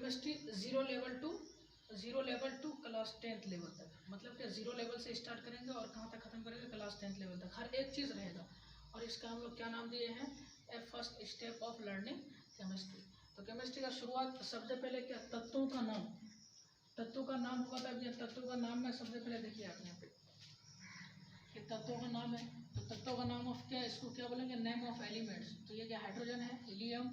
Chemistry zero level to class 10th level तक, मतलब कि जीरो लेवल से स्टार्ट करेंगे और कहाँ तक खत्म करेंगे, क्लास 10th लेवल तक हर एक चीज़ रहेगा। और इसका हम लोग क्या नाम दिए हैं, a first step of learning chemistry. तो केमिस्ट्री का शुरुआत सबसे पहले क्या, तत्वों का नाम, तत्वों का नाम होगा। तब ये तत्वों का नाम में सबसे पहले देखिए आप यहाँ पे कि तत्वों का नाम है, तो तत्वों का नाम ऑफ क्या, इसको क्या बोलेंगे, नेम ऑफ एलिमेंट्स। तो ये क्या, हाइड्रोजन है, helium,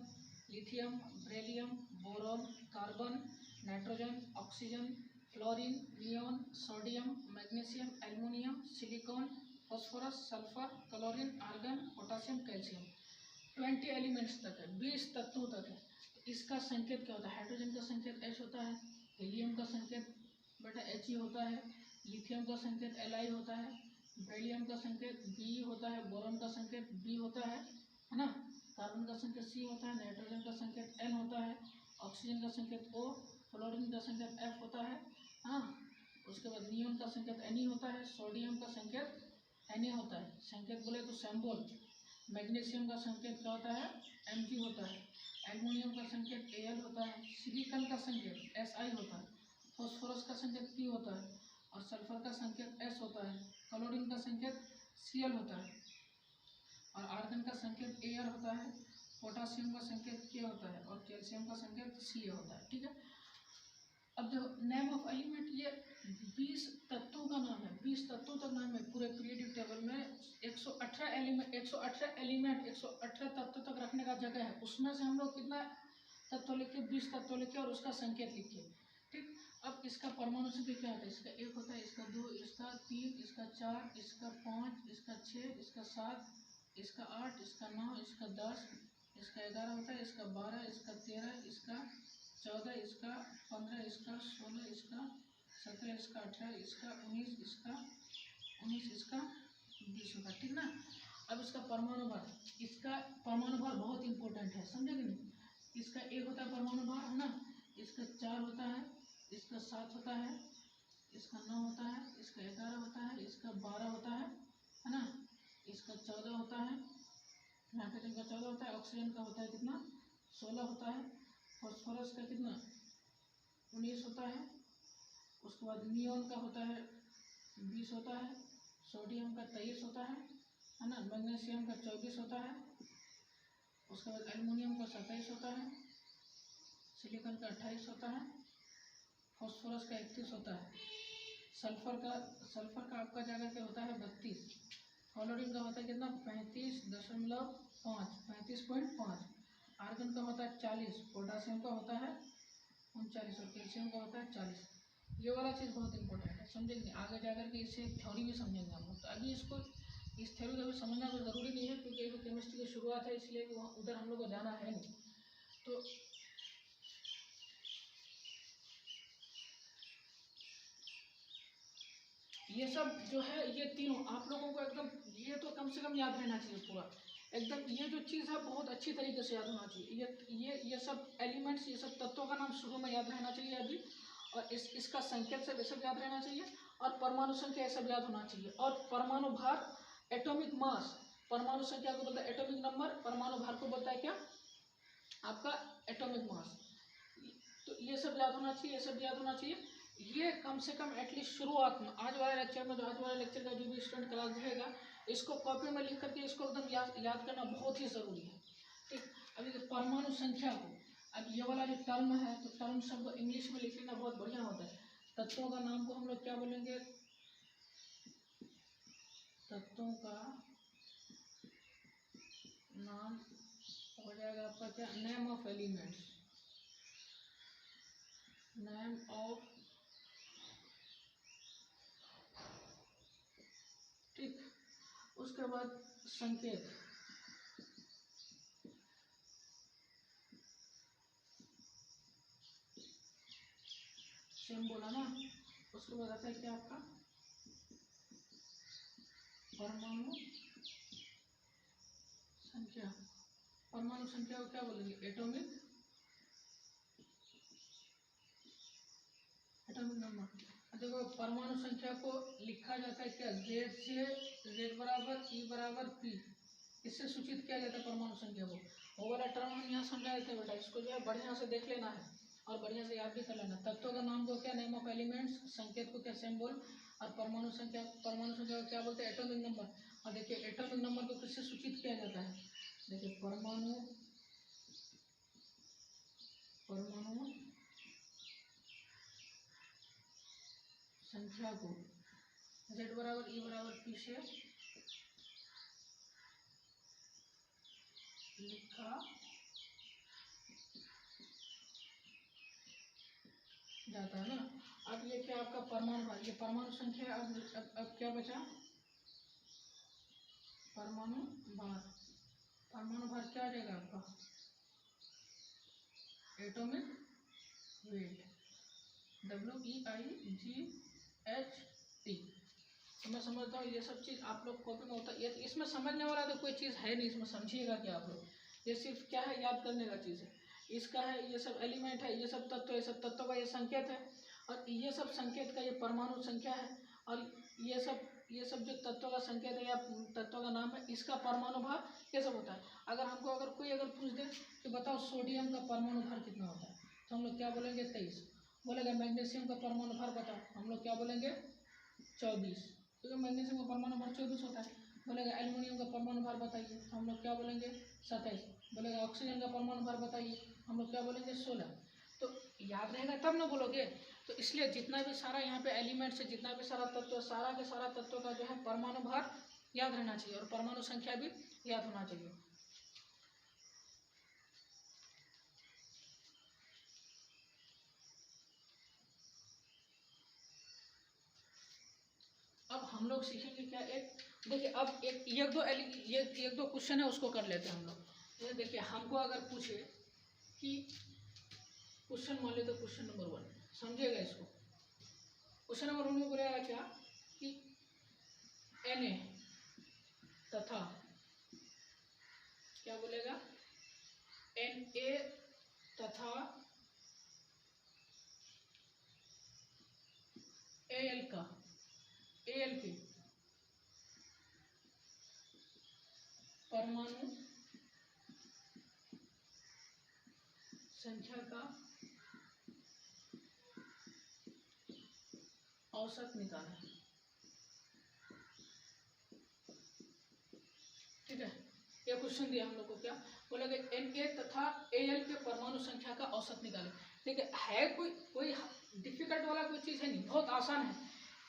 lithium, beryllium, boron, carbon, nitrogen, oxygen, fluorine, neon, sodium, magnesium, aluminium, silicon, phosphorus, sulphur, chlorine, argon, potassium, calcium. 20 elements तक है, 20 तत्वों तक है। तो इसका संकेत क्या होता है, हाइड्रोजन का संकेत H होता है, हीलियम का संकेत बेटा He होता है, लिथियम का संकेत Li होता है, बेरिलियम का संकेत Be होता है, बोरॉन का संकेत B होता है ना, कार्बन का संकेत C होता है, नाइट्रोजन का संकेत N होता है, ऑक्सीजन का संकेत O, फ्लोरीन का संकेत F होता है, हाँ। उसके बाद नियॉन का संकेत Ne होता है, सोडियम का संकेत Na होता है, संकेत बोले तो सिंबल। मैग्नीशियम का संकेत क्या होता है, Mg होता है, एल्युमिनियम का संकेत Al होता है, सिलिकॉन का संकेत Si होता है, फॉस्फोरस का संकेत P होता है, और सल्फर का संकेत S होता है, क्लोरीन का संकेत Cl होता है, और आर्गन का संकेत Ar होता है, पोटासियम का संकेत K होता है, और कैल्शियम का संकेत Ca होता है। ठीक है, अब देखो नेम ऑफ एलिमेंट, ये 20 तत्वों का नाम है, 20 तत्वों तक नाम है। पूरे पीरियोडिक टेबल में 118 एलिमेंट 118 तत्व तक रखने का जगह है। उसमें से हम लोग कितना तत्व लिखे, 20 तत्व लिखे और उसका संकेत लिखे। ठीक, अब इसका परमाणु संख्या क्या होता है, इसका 1 होता है, इसका 2, इसका 3, इसका 4, इसका 5, इसका 6, इसका 7, इसका 8, इसका 9, इसका 10, इसका 11 होता है, इसका 12, इसका 13, इसका 14, इसका 15, इसका 16, इसका 17, इसका 18, इसका 19, इसका 20 होगा। ठीक ना। अब इसका परमाणु भार, इसका परमाणु भार बहुत इंपॉर्टेंट है, समझे कि नहीं। इसका 1 होता है परमाणु भार, है ना, इसका 4 होता है, इसका 7 होता है, इसका 9 होता है, इसका 11 होता है, इसका 12 होता है ना, इसका 14 होता है, नाइट्रोजन का 14 होता है, ऑक्सीजन का होता है कितना, 16 होता है, फॉस्फोरस का कितना 19 होता है, उसके बाद नियॉन का होता है 20 होता है, सोडियम का 23 होता है ना, मैग्नीशियम का 24 होता है, उसके बाद एल्युमिनियम का 27 होता है, सिलिकॉन का 28 होता है, फॉस्फोरस का 31 होता है, सल्फर का आपका जगह क्या होता है 32, फ्लोरीन का होता है कितना 35.5, आर्गन का होता है 40, पोटासियम का होता है 39 और कैल्शियम का होता है 40। ये वाला चीज़ बहुत इंपॉर्टेंट है, समझेंगे आगे जाकर के इसे थ्योरी भी समझेंगे हम लोग। तो अभी इसको इस थ्योरी को भी समझना कोई ज़रूरी नहीं है, क्योंकि अभी केमिस्ट्री की शुरुआत है, इसलिए उधर हम लोग को जाना है नहीं। तो ये सब जो है, ये तीनों आप लोगों को एकदम, ये तो कम से कम याद रहना चाहिए पूरा एकदम। ये जो चीज़ है बहुत अच्छी तरीके से याद होना चाहिए। ये सब एलिमेंट्स, ये सब तत्वों का नाम शुरू में याद रहना चाहिए अभी, और इसका संकेत सब ये सब याद रहना चाहिए, और परमाणु संख्या ये सब याद होना चाहिए, और परमाणु भार, एटॉमिक मास, परमाणु संख्या को बोलता है एटॉमिक नंबर, परमाणु भार को बोलता है क्या, आपका एटॉमिक मास। तो ये सब याद होना चाहिए, ये सब याद होना चाहिए। ये कम से कम एटलीस्ट शुरुआत में, आज वाले लेक्चर में, जो आज वाले लेक्चर का जो भी स्टूडेंट क्लास देखेगा, इसको कॉपी में लिख करके इसको एकदम याद करना बहुत ही ज़रूरी है। ठीक, अभी परमाणु संख्या को, अब ये वाला जो टर्म है, तो टर्म सबको इंग्लिश में लिख लेना बहुत बढ़िया होता है। तत्वों का नाम को हम लोग क्या बोलेंगे, तत्वों का नाम हो जाएगा आपका क्या, name of elements, name of, ठीक। उसके बाद संकेत, सेम बोला ना। उसके बाद आता है क्या आपका परमाणु संख्या। परमाणु संख्या को क्या बोलेंगे, एटॉमिक नंबर। देखो परमाणु संख्या को लिखा जाता है क्या, Z बराबर E बराबर P, इससे सूचित किया जाता है परमाणु संख्या को। वो वाला टर्म हम यहाँ समझा देते हैं बेटा, इसको जो है बढ़िया से देख लेना है। और बढ़िया से याद भी कर लेना। तत्वों का नाम को क्या, नेम ऑफ एलिमेंट्स, संकेत को क्या, सिंबल, और परमाणु संख्या को क्या बोलते हैं, एटॉमिक नंबर। और देखिए एटॉमिक नंबर को किससे सूचित किया जाता है, देखिए परमाणु संख्या को Z बराबर E बराबर P से लिखा जाता है ना। अब ये क्या आपका परमाणु भार, ये परमाणु संख्या। अब क्या बचा, परमाणु भार। परमाणु भार क्या आ जाएगा आपका, एटॉमिक वेट, WEIGHT। तो मैं समझता हूँ ये सब चीज़ आप लोग कॉपी में होता है, ये इसमें समझने वाला तो कोई चीज़ है नहीं, इसमें समझिएगा कि आप लोग, ये सिर्फ क्या है, याद करने का चीज़ है। इसका है, ये सब एलिमेंट है, ये सब तत्व, ये सब तत्वों का ये संकेत है, और ये सब संकेत का ये परमाणु संख्या है, और ये सब जो तत्वों का संकेत है या तत्वों का नाम है, इसका परमाणु भार, ये सब होता है। अगर हमको कोई पूछ दे कि बताओ सोडियम का परमाणु भार कितना होता है, तो हम लोग क्या बोलेंगे, 23। बोलेगा मैग्नीशियम का परमाणु भार बताओ, हम लोग क्या बोलेंगे, 24, क्योंकि मैग्नीशियम का परमाणु भार 24 होता है। बोलेगा एल्युमिनियम का परमाणु भार बताइए, तो हम लोग क्या बोलेंगे, 27। बोलेगा ऑक्सीजन का परमाणु भार बताइए, हम लोग क्या बोलेंगे, 16। तो याद रहेगा तब ना बोलोगे। तो इसलिए जितना भी सारा यहाँ पे एलिमेंट्स है, जितना भी सारा तत्व, सारा के सारा तत्वों का जो है परमाणु भार याद रहना चाहिए, और परमाणु संख्या भी याद होना चाहिए। अब हम लोग सीखेंगे क्या, देखिए अब एक दो क्वेश्चन है, उसको कर लेते हैं हम लोग। ये देखिए हमको अगर पूछे कि क्वेश्चन मान ले, तो क्वेश्चन नंबर 1 समझिएगा इसको। क्वेश्चन नंबर 1 में बोलेगा क्या कि Na तथा, क्या बोलेगा, Na तथा Al के परमाणु संख्या का औसत निकालें। ठीक है, ये क्वेश्चन दिया हम लोग को, क्या बोलेगा, Na तथा Al के परमाणु संख्या का औसत निकालें। ठीक है कोई डिफिकल्ट वाला कोई चीज़ है नहीं, बहुत आसान है।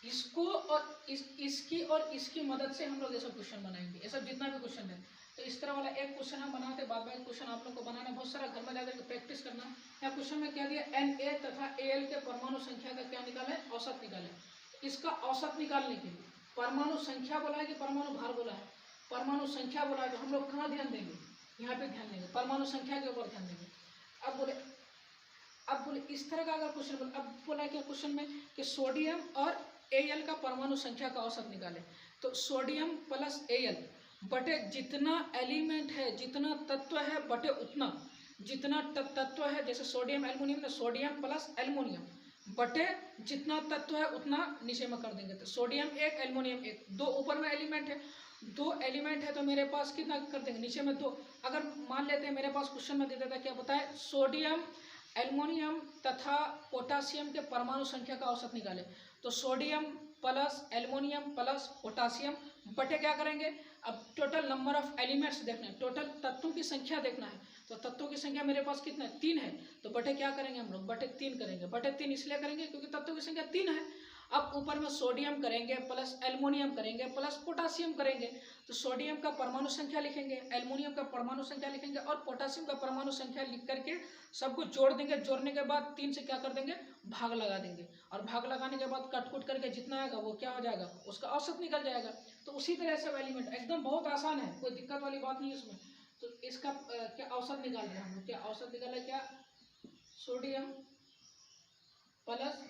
इसको और इसकी और इसकी मदद से हम लोग ये सब क्वेश्चन बनाएंगे, ये सब जितना भी क्वेश्चन है। तो इस तरह वाला एक क्वेश्चन हम बनाते, बाद में क्वेश्चन आप लोग को बनाना बहुत सारा, घर में जाकर प्रैक्टिस करना। या क्वेश्चन में क्या दिया, Na तथा Al के परमाणु संख्या का क्या निकालें, औसत निकालें। इसका औसत निकालने के लिए परमाणु संख्या बोला है कि परमाणु भार बोला है, परमाणु संख्या बोला है, तो हम लोग कहाँ ध्यान देंगे, यहाँ पे ध्यान देंगे, परमाणु संख्या के ऊपर ध्यान देंगे। अब बोले इस तरह का अगर क्वेश्चन बोले, अब बोला क्या क्वेश्चन में कि सोडियम और Al का परमाणु संख्या का औसत निकाले। तो सोडियम प्लस Al बटे जितना एलिमेंट है, जितना तत्व है बटे उतना, जितना तत्व है, जैसे सोडियम एल्युमिनियम, तो सोडियम प्लस एल्युमिनियम बटे जितना तत्व है उतना नीचे में कर देंगे। तो सोडियम 1 एल्युमिनियम 1, 2 ऊपर में एलिमेंट है, 2 एलिमेंट है, तो मेरे पास कितना कर देंगे, नीचे में 2। अगर मान लेते हैं मेरे पास क्वेश्चन में दे देता, क्या बताए, सोडियम एल्युमिनियम तथा पोटासियम के परमाणु संख्या का औसत निकाले। तो sodium plus aluminium plus potassium बटे क्या करेंगे, अब टोटल नंबर ऑफ एलिमेंट्स देखना है, टोटल तत्वों की संख्या देखना है। तो तत्वों की संख्या मेरे पास कितना है, 3 है, तो बटे क्या करेंगे हम लोग, बटे 3 करेंगे। बटे 3 इसलिए करेंगे क्योंकि तत्वों की संख्या 3 है। अब ऊपर में सोडियम करेंगे प्लस एल्युमिनियम करेंगे प्लस पोटासियम करेंगे, तो सोडियम का परमाणु संख्या लिखेंगे, एल्युमिनियम का परमाणु संख्या लिखेंगे और पोटासियम का परमाणु संख्या लिख करके सबको जोड़ देंगे। जोड़ने के बाद 3 से क्या कर देंगे, भाग लगा देंगे, और भाग लगाने के बाद कट करके जितना आएगा वो क्या हो जाएगा, उसका औसत निकल जाएगा। तो उसी तरह से एलिमेंट एकदम बहुत आसान है, कोई दिक्कत वाली बात नहीं है इसमें। तो इसका क्या औसत निकाल रहे हैं हम लोग, क्या औसत निकाले, क्या सोडियम प्लस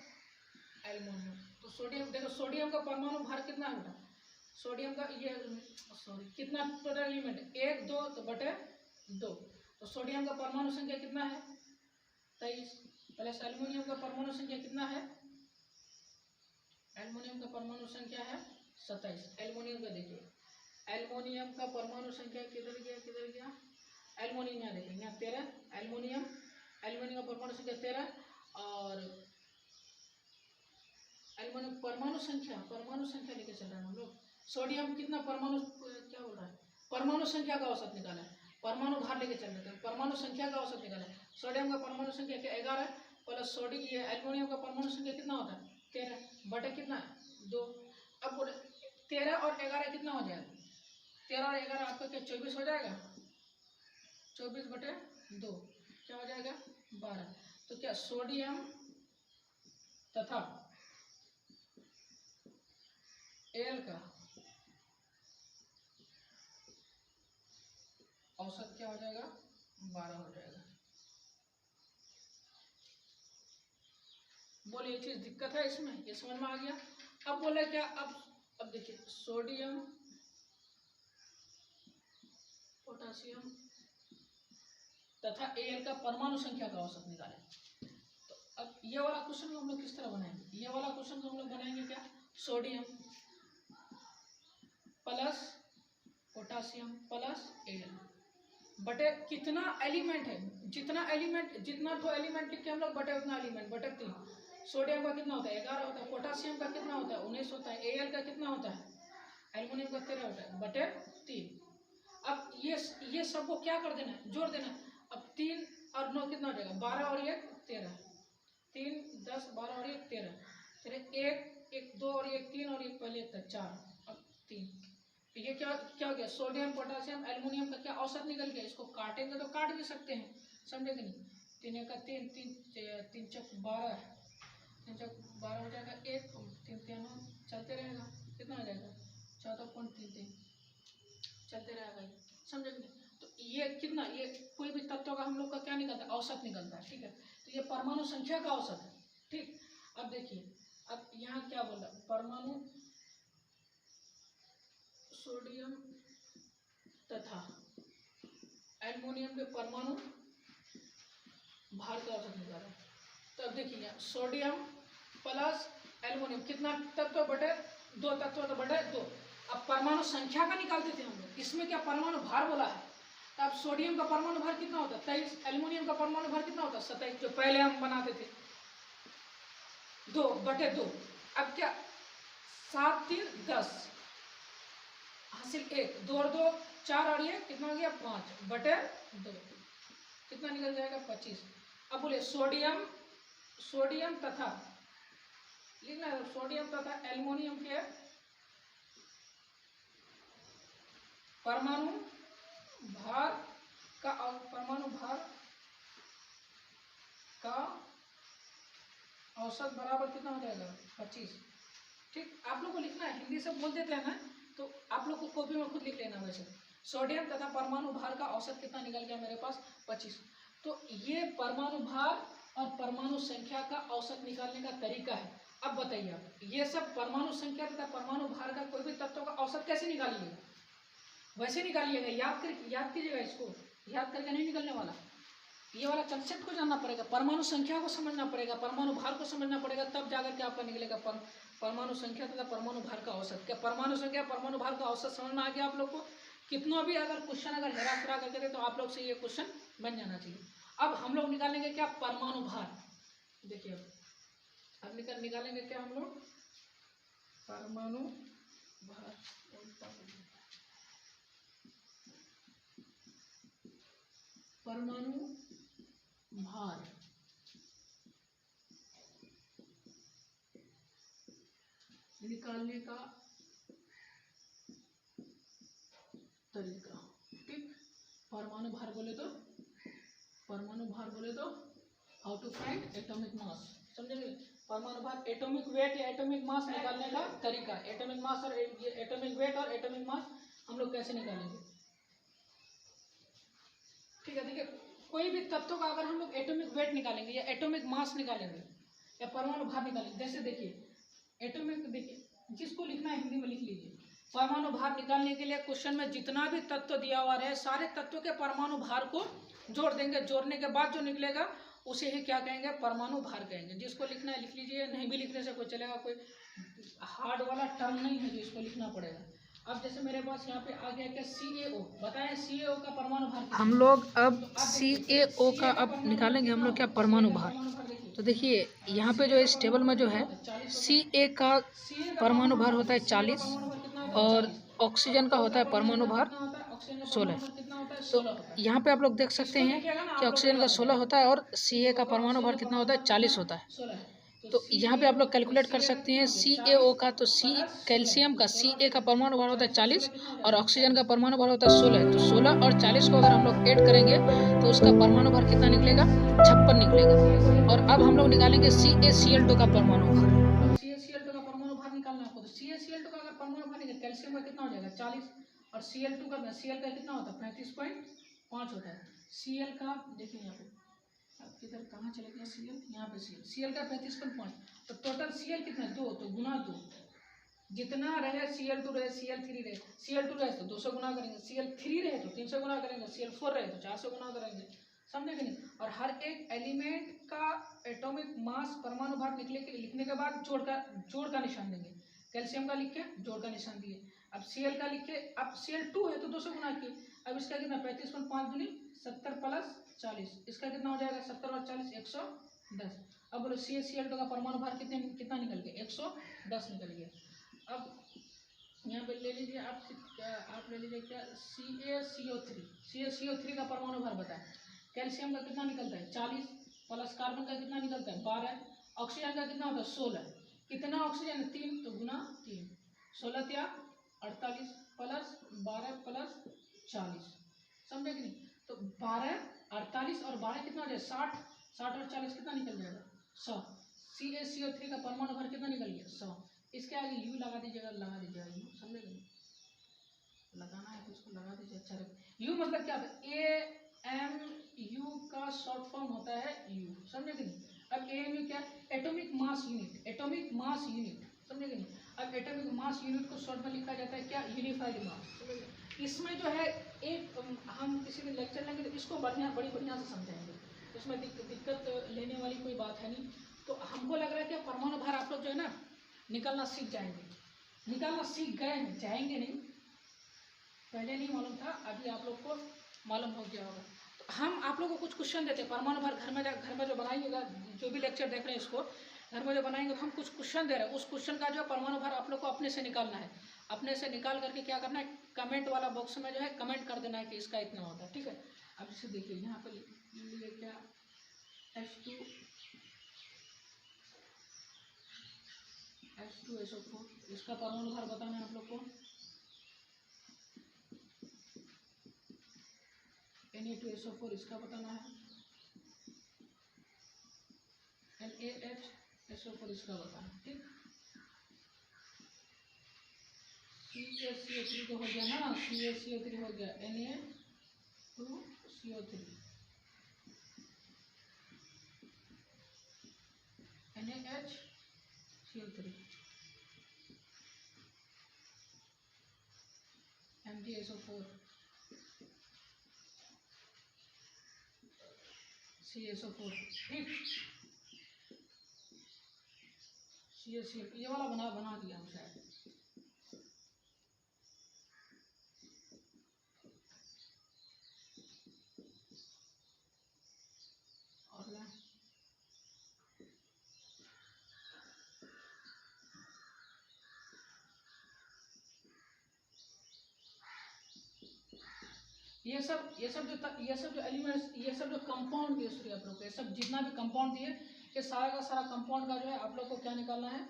एल्युमिनियम। तो सोडियम देखो, सोडियम का परमाणु भार कितना है बेटा, सोडियम का ये कितना टोटल एलिमेंट, 1 2 तो बटे 2। तो सोडियम का परमाणु संख्या कितना है, 23 प्लस एल्युमिनियम का परमाणु संख्या कितना है, एल्युमिनियम का परमाणु संख्या है 27। एल्युमिनियम का देखिए, एल्युमिनियम का परमाणु संख्या किधर गया, एल्युमिनियम यहाँ देखिए, यहाँ 13 एल्युमिनियम का परमाणु संख्या 13 और एल्युमिनियम परमाणु संख्या लेके चल रहे हैं हम लोग। सोडियम कितना परमाणु, क्या बोल रहा है, परमाणु संख्या का औसत निकाला है, परमाणु भार लेके चल रहे थे, परमाणु संख्या का औसत निकाला है। सोडियम का परमाणु संख्या क्या 11 प्लस ये एल्युमिनियम का परमाणु संख्या कितना होता है 13 बटे कितना है 2। अब बोले 13 और 11 कितना हो जाएगा, 13 और 11 आपका क्या 24 हो जाएगा, 24 बटे 2 क्या हो जाएगा 12। तो क्या सोडियम तथा एल का औसत क्या हो जाएगा 12 हो जाएगा। बोले ये चीज दिक्कत है इसमें, ये समझ में आ गया। अब बोले क्या, अब देखिए सोडियम पोटासियम तथा एल का परमाणु संख्या का औसत निकालें। तो अब ये वाला क्वेश्चन हम लोग किस तरह बनाएंगे, ये वाला क्वेश्चन हम लोग बनाएंगे क्या, sodium plus potassium plus L बटे कितना एलिमेंट है, जितना तो एलिमेंट लिख के हम लोग बटे उतना एलिमेंट बटे 3। सोडियम का कितना होता है 11 होता है, पोटासियम का कितना होता है 19 होता है, एल का कितना होता है, एल्युमिनियम का 13 होता है बटे 3। अब ये सबको क्या कर देना है, जोड़ देना है। अब 3 और 9 कितना हो जाएगा 12 और 1 13, 3 10 12 और 1 13, फिर 1 2 और 1 3 और 1 पहले 1 था 4, अब 3। ये क्या हो गया, सोडियम पोटासियम एल्युमिनियम का क्या औसत निकल गया। इसको काटेंगे तो काट भी सकते हैं, समझे कि नहीं। 3 का 3 3 चौक 12, 3 चौक 12 हो जाएगा 1 3 3 चलते रहेगा, कितना हो जाएगा 14.33 चलते रहेगा ये, समझे कि नहीं। तो ये कितना, ये कोई भी तत्व का हम लोग का क्या निकलता है औसत निकलता है, ठीक है। तो ये परमाणु संख्या का औसत है, ठीक। अब देखिए, अब यहाँ क्या बोल रहा है, परमाणु सोडियम तथा एल्युमिनियम के परमाणु भार का औसत निकाला। तो अब देखिए सोडियम प्लस एल्युमिनियम कितना तत्व बटे 2 तत्व तो बटे 2। अब परमाणु संख्या का निकालते थे हम लोग, इसमें क्या परमाणु भार बोला है। तो अब सोडियम का परमाणु भार कितना होता है 23, एल्युमिनियम का परमाणु भार कितना होता है 27, जो पहले हम बनाते थे 2 बटे 2। अब क्या 7 3 10 हासिल 1 2 और 2 4 और ये कितना हो गया 5 बटे 2, कितना निकल जाएगा 25। अब बोले सोडियम तथा लिखना है, सोडियम तथा एल्युमिनियम के परमाणु भार का औसत बराबर कितना हो जाएगा 25, ठीक। आप लोग को लिखना है, हिंदी से बोल देते हैं ना, तो आप लोग को कॉपी में खुद लिख लेना। वैसे सोडियम तथा परमाणु भार का औसत कितना निकल गया मेरे पास 25। तो ये परमाणु भार और परमाणु संख्या का औसत निकालने का तरीका है। अब बताइए आप, ये सब परमाणु संख्या तथा परमाणु भार का कोई भी तत्व का औसत कैसे निकालिएगा, वैसे निकालिएगा, याद कीजिएगा, इसको याद करके नहीं निकलने वाला। ये वाला कंसेप्ट को जानना पड़ेगा, परमाणु संख्या को समझना पड़ेगा, परमाणु भार को समझना पड़ेगा, तब जाकर के आपका निकलेगा परमाणु संख्या तथा परमाणु भार का औसत। क्या परमाणु संख्या परमाणु भार का औसत समझ में आ गया आप लोग को। कितना भी अगर क्वेश्चन अगर हेरा फेरा करके दे तो आप लोग से ये क्वेश्चन बन जाना चाहिए। अब हम लोग निकालेंगे क्या परमाणु भार, देखिए अब निकालेंगे क्या हम लोग परमाणु भार। परमाणु भार निकालने का तरीका, ठीक। परमाणु भार बोले तो how to find atomic mass, समझेंगे। परमाणु भार एटॉमिक वेट या एटॉमिक मास निकालने का तरीका, एटॉमिक मास और एटॉमिक वेट और एटॉमिक मास हम लोग कैसे निकालेंगे, ठीक है। देखिए कोई भी तत्व का अगर हम लोग एटॉमिक वेट निकालेंगे या एटॉमिक मास निकालेंगे या परमाणु भार निकालेंगे, जैसे देखिए एटॉमिक, देखिए जिसको लिखना है हिंदी में लिख लीजिए। परमाणु भार निकालने के लिए क्वेश्चन में जितना भी तत्व दिया हुआ है सारे तत्वों के परमाणु भार को जोड़ देंगे, जोड़ने के बाद जो निकलेगा उसे ही क्या कहेंगे परमाणु भार कहेंगे। जिसको लिखना है लिख लीजिए, नहीं भी लिखने से कोई चलेगा, कोई हार्ड वाला टर्म नहीं है जो इसको लिखना पड़ेगा। अब जैसे मेरे पास यहाँ पे आ गया क्या CaO, बताएं CaO का परमाणु भार कितना? हम लोग अब तो CaO का अब निकालेंगे हम लोग क्या परमाणु भार। तो देखिए यहाँ पे जो इस टेबल में जो है Ca का परमाणु भार होता है 40 और ऑक्सीजन का होता है परमाणु भार 16। तो यहाँ पे आप लोग देख सकते हैं कि ऑक्सीजन का 16 होता है और Ca का परमाणु भार कितना होता है 40 होता है। तो यहाँ पे आप लोग कैलकुलेट कर सकते हैं CaO का, तो कैल्शियम का Ca का परमाणु भार होता है 40 और ऑक्सीजन का परमाणु भार होता है 16। तो 16 और 40 को अगर हम लोग ऐड करेंगे तो उसका परमाणु भार कितना निकलेगा? 56 निकलेगा। और अब हम लोग निकालेंगे CaCl2 का परमाणु भार। CaCl2 का परमाणु भार निकालना आपको, तो CaCl2 का अगर परमाणु भार निकले, कैल्शियम का कितना हो जाएगा 40 और Cl2 का Cl का कितना होता है 35.5 होता है। Cl का देखिए यहाँ पे किधर कहाँ चले गया Cl, यहाँ पे Cl का 35.5, तो टोटल Cl कितना है 2, तो गुना 2 जितना रहे Cl2 रहे Cl3 रहे, Cl2 रहे तो 200 गुना करेंगे, Cl3 रहे तो 300 गुना करेंगे, Cl4 रहे तो 400 गुना करेंगे, समझे कि नहीं। और हर एक एलिमेंट का एटॉमिक मास परमाणु भार लिखने के बाद जोड़ का निशान देंगे। कैल्शियम का लिख के जोड़ का निशान दिए, अब Cl का लिख के, अब Cl2 है तो 200 गुना किए, अब इसका कितना 35.5 दूनी 70 प्लस 40, इसका कितना हो जाएगा 70 और 40 110। अब बोलो CaCl2 का परमाणु भार कितना निकल गया 110 निकल गया। अब यहाँ पे ले लीजिए आप ले लीजिए क्या CaCO3 का परमाणु भार बताएं। कैल्शियम का कितना निकलता है 40 प्लस कार्बन का कितना निकलता है 12, ऑक्सीजन का कितना होता है 16, कितना ऑक्सीजन 3 तो गुना 3, 16 या 48 प्लस 12 प्लस 40, समझे कि नहीं। तो 12 48 और 12 कितना हो जाए 60, 60 और 40 कितना निकल जाएगा 100। CaCO3 का परमाणु भार कितना निकल गया 100। इसके आगे U लगा दीजिएगा U, समझे कि नहीं, लगाना है तो इसको लगा दीजिए अच्छा रहे। U मतलब क्या होता है AMU का शॉर्ट फॉर्म होता है U, समझे कि नहीं। अब AMU क्या atomic mass unit, atomic mass unit, समझे कि नहीं। अब एटॉमिक मास यूनिट को शॉर्ट में लिखा जाता है क्या यूनिफाइड मास, समझे। इसमें जो है एक हम किसी दिन लेक्चर लेंगे तो इसको बड़ी बढ़िया से समझाएंगे, इसमें दिक्कत लेने वाली कोई बात है नहीं। तो हमको लग रहा है कि परमाणु भार आप लोग जो है ना निकालना सीख जाएंगे, निकालना सीख गए हैं, जाएंगे नहीं, पहले नहीं मालूम था, अभी आप लोग को मालूम हो गया होगा। तो हम आप लोगों को कुछ क्वेश्चन देते हैं परमाणु भार, घर में जो बनाइएगा, जो भी लेक्चर देख रहे हैं इसको घर में जो बनाएंगे तो हम कुछ क्वेश्चन दे रहे हैं, उस क्वेश्चन का जो परमाणु भार आप लोग को अपने से निकालना है, अपने से निकाल करके क्या करना है कमेंट वाला बॉक्स में जो है कमेंट कर देना है कि इसका इतना होता है, ठीक है। अब इसे देखिए यहाँ पर लिए क्या H2SO4, इसका परमाणु भार बताना है आप लोग को। Na2SO4 इसका बताना है, NaHSO4 इसका बताना है, ठीक। CaCO3 तो हो गया ना, CaCO3 हो गया, Na2CO3, NaHCO3, MgSO4, CaSO4, ठीक। CaCO ये वाला बना दिया हम शायद, और ये सब जो एलिमेंट्स, ये सब जो कंपाउंड दिए सूर्य आप लोग, ये सब जितना भी कंपाउंड दिए, ये सारा का सारा कंपाउंड का जो है आप लोग को क्या निकालना है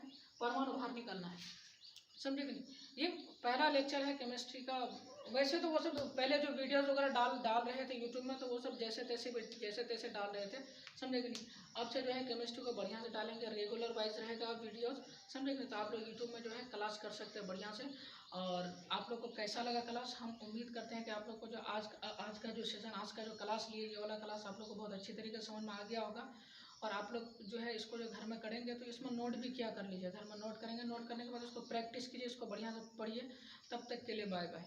परमाणु भार निकालना है, समझे कि नहीं। ये पहला लेक्चर है केमिस्ट्री का। वैसे तो वो सब पहले जो वीडियोस वगैरह डाल रहे थे यूट्यूब में, तो वो सब जैसे तैसे डाल रहे थे, समझे कि नहीं। अब से जो है केमिस्ट्री को बढ़िया से डालेंगे, रेगुलर वाइज रहेगा वीडियोस, समझे कि नहीं। तो आप लोग यूट्यूब में जो है क्लास कर सकते हैं बढ़िया से। और आप लोग को कैसा लगा क्लास, हम उम्मीद करते हैं कि आप लोग को जो आज का जो सेशन, आज का जो क्लास लिए, ये वाला क्लास आप लोग को बहुत अच्छी तरीके से समझ में आ गया होगा। और आप लोग जो है इसको जो घर में करेंगे तो इसमें नोट भी क्या कर लीजिए, घर में नोट करेंगे, नोट करने के बाद इसको प्रैक्टिस कीजिए, इसको बढ़िया से पढ़िए। तब तक के लिए बाय बाय।